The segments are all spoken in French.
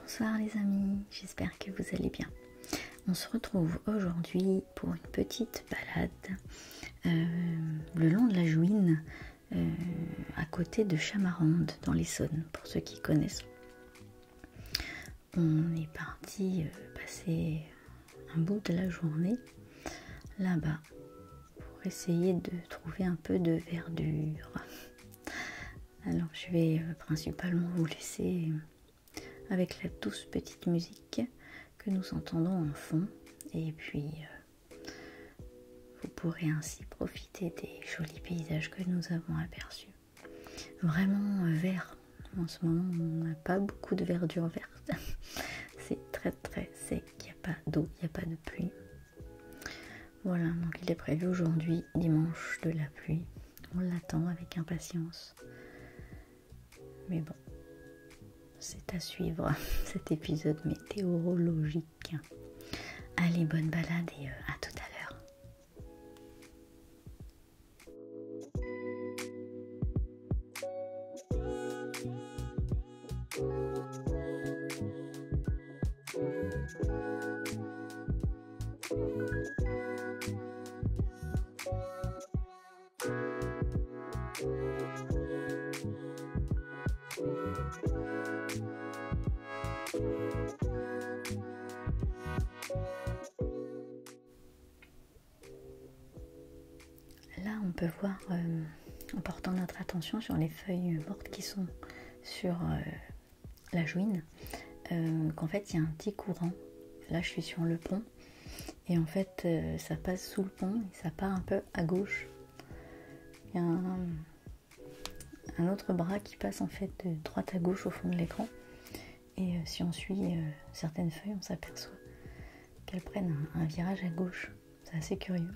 Bonsoir les amis, j'espère que vous allez bien. On se retrouve aujourd'hui pour une petite balade le long de la Jouine, à côté de Chamarande dans l'Essonne, pour ceux qui connaissent. On est parti passer un bout de la journée là-bas pour essayer de trouver un peu de verdure. Alors je vais principalement vous laisser avec la douce petite musique que nous entendons en fond, et puis vous pourrez ainsi profiter des jolis paysages que nous avons aperçus. Vraiment vert. En ce moment on n'a pas beaucoup de verdure verte. C'est très très sec, il n'y a pas d'eau, il n'y a pas de pluie. Voilà, donc il est prévu aujourd'hui dimanche de la pluie. On l'attend avec impatience. Mais bon, c'est à suivre cet épisode météorologique. Allez, bonne balade et à tout à l'heure. Là, on peut voir, en portant notre attention sur les feuilles mortes qui sont sur la Jouine, qu'en fait, il y a un petit courant. Là, je suis sur le pont, et en fait, ça passe sous le pont, et ça part un peu à gauche. Il y a un autre bras qui passe en fait de droite à gauche au fond de l'écran. Et si on suit certaines feuilles, on s'aperçoit qu'elles prennent un virage à gauche. C'est assez curieux.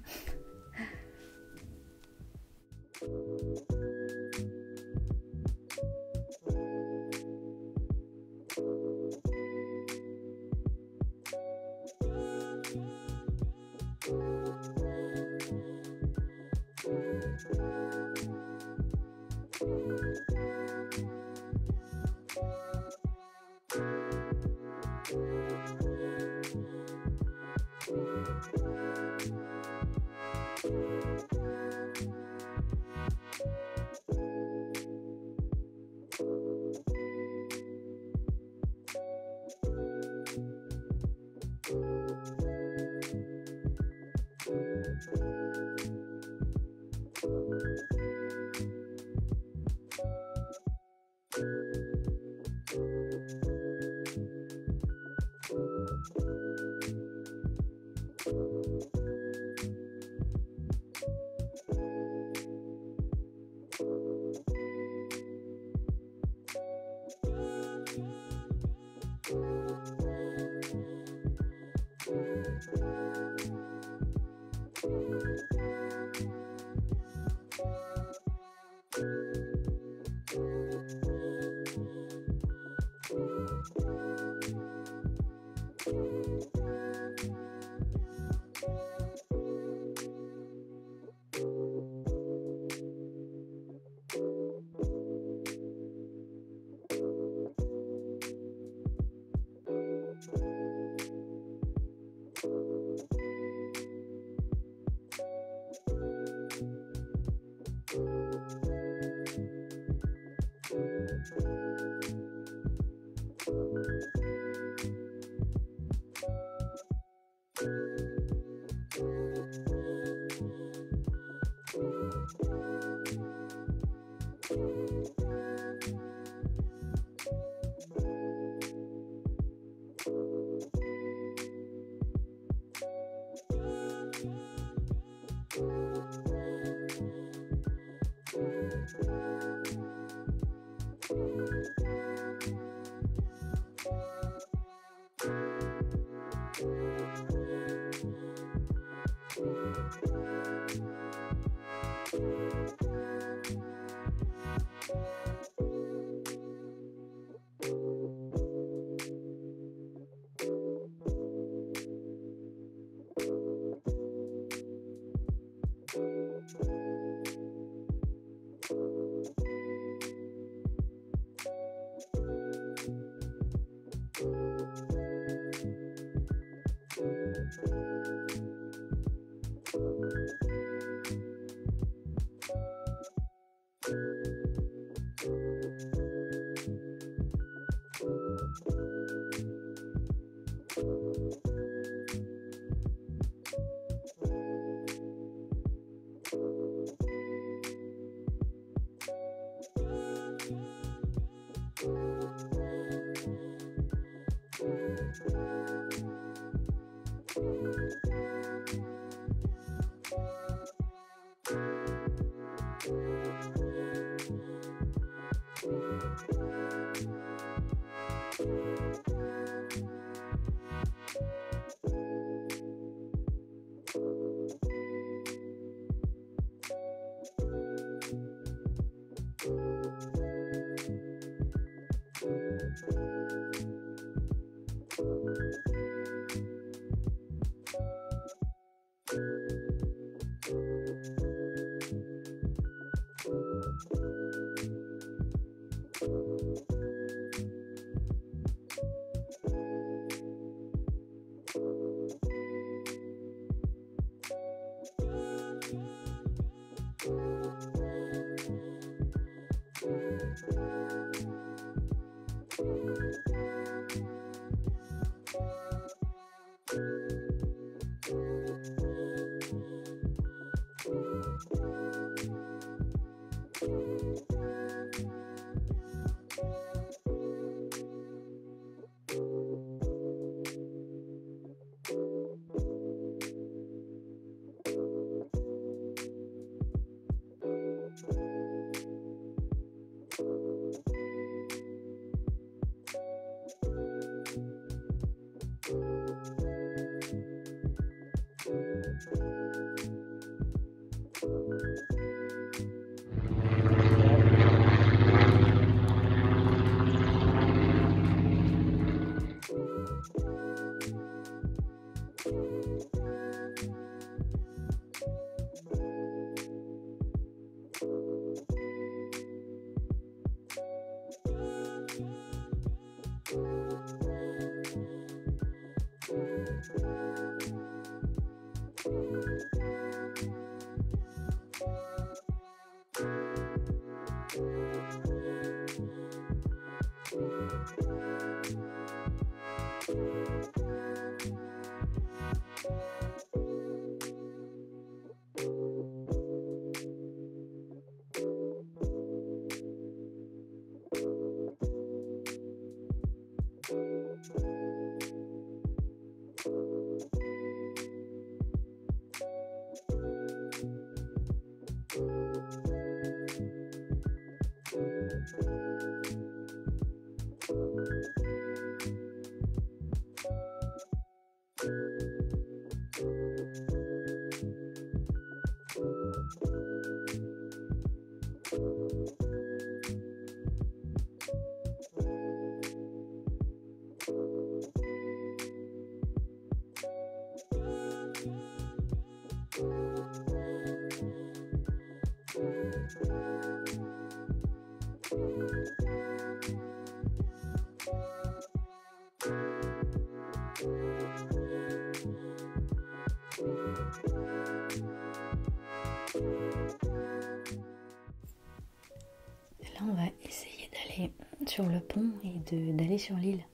Là, on va essayer d'aller sur le pont et d'aller sur l'île.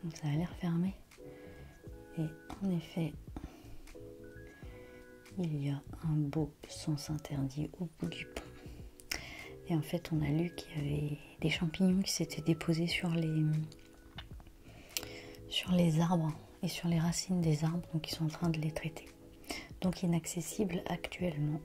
Donc, ça a l'air fermé. Et en effet, il y a un beau sens interdit au bout du pont. Et en fait, on a lu qu'il y avait des champignons qui s'étaient déposés sur les arbres et sur les racines des arbres. Donc, ils sont en train de les traiter. Donc, inaccessible actuellement.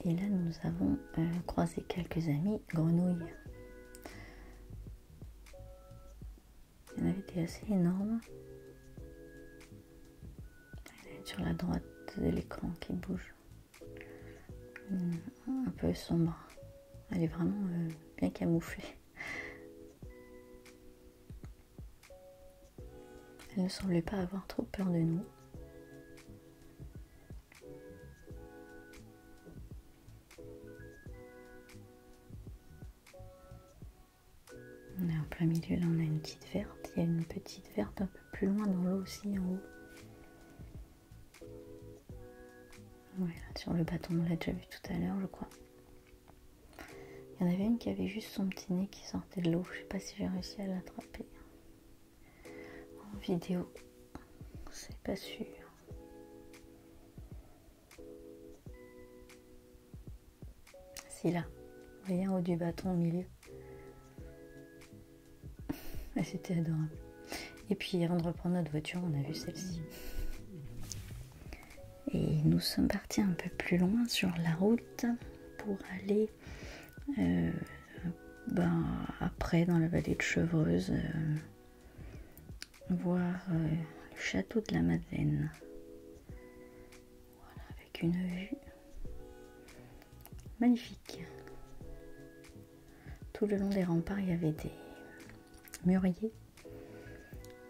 Et là, nous avons croisé quelques amis grenouilles. Il y en avait des assez énormes. Il y en a une sur la droite de l'écran qui bouge. Un peu sombre. Elle est vraiment bien camouflée. Elle ne semblait pas avoir trop peur de nous. On est en plein milieu, là on a une petite verte. Il y a une petite verte un peu plus loin dans l'eau aussi, en haut. Ouais, là, sur le bâton, on l'a déjà vu tout à l'heure, je crois. Il y en avait une qui avait juste son petit nez qui sortait de l'eau. Je sais pas si j'ai réussi à l'attraper en vidéo. C'est pas sûr. Si, là. Vous voyez en haut du bâton au milieu. C'était adorable. Et puis avant de reprendre notre voiture, on a vu celle-ci. Et nous sommes partis un peu plus loin sur la route pour aller après dans la vallée de Chevreuse voir le château de la Madeleine. Voilà, avec une vue magnifique. Tout le long des remparts, il y avait des mûriers.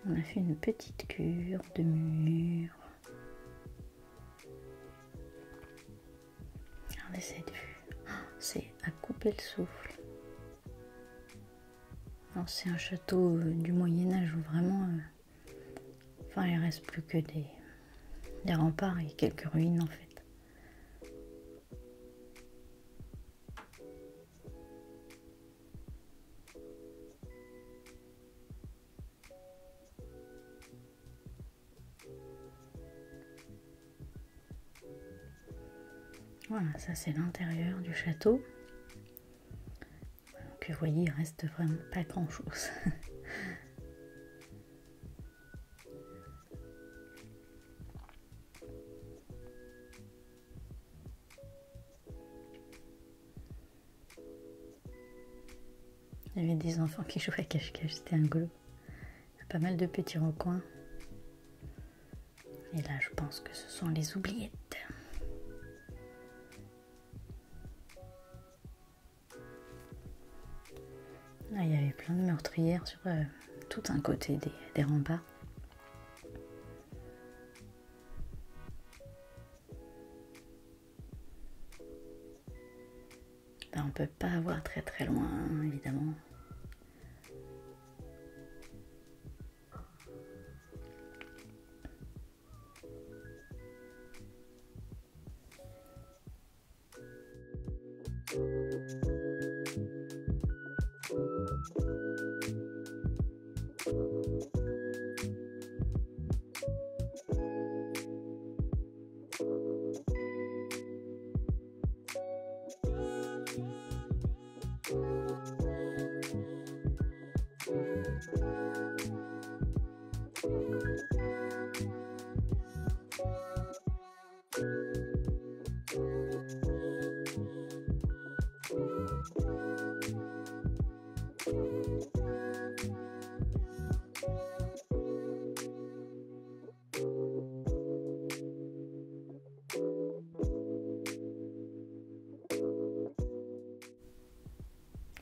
On a fait une petite cure de mûres. Regardez cette vue. C'est à couper le souffle. Alors c'est un château du Moyen-Âge où vraiment... enfin, il reste plus que des remparts et quelques ruines en fait. Voilà, ça c'est l'intérieur du château. Donc vous voyez, il reste vraiment pas grand chose. Il y avait des enfants qui jouaient à cache-cache, c'était rigolo. Pas mal de petits recoins. Et là, je pense que ce sont les oubliettes. Là, il y avait plein de meurtrières sur tout un côté des remparts. Là, on peut pas avoir très très loin, évidemment.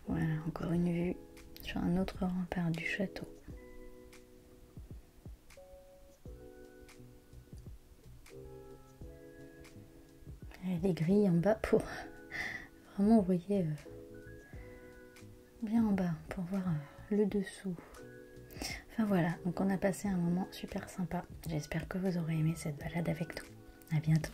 Voilà, encore une vue sur un autre rempart du château. Il y a des grilles en bas pour vraiment, vous voyez, bien en bas pour voir le dessous. Enfin voilà, donc on a passé un moment super sympa. J'espère que vous aurez aimé cette balade avec nous. À bientôt.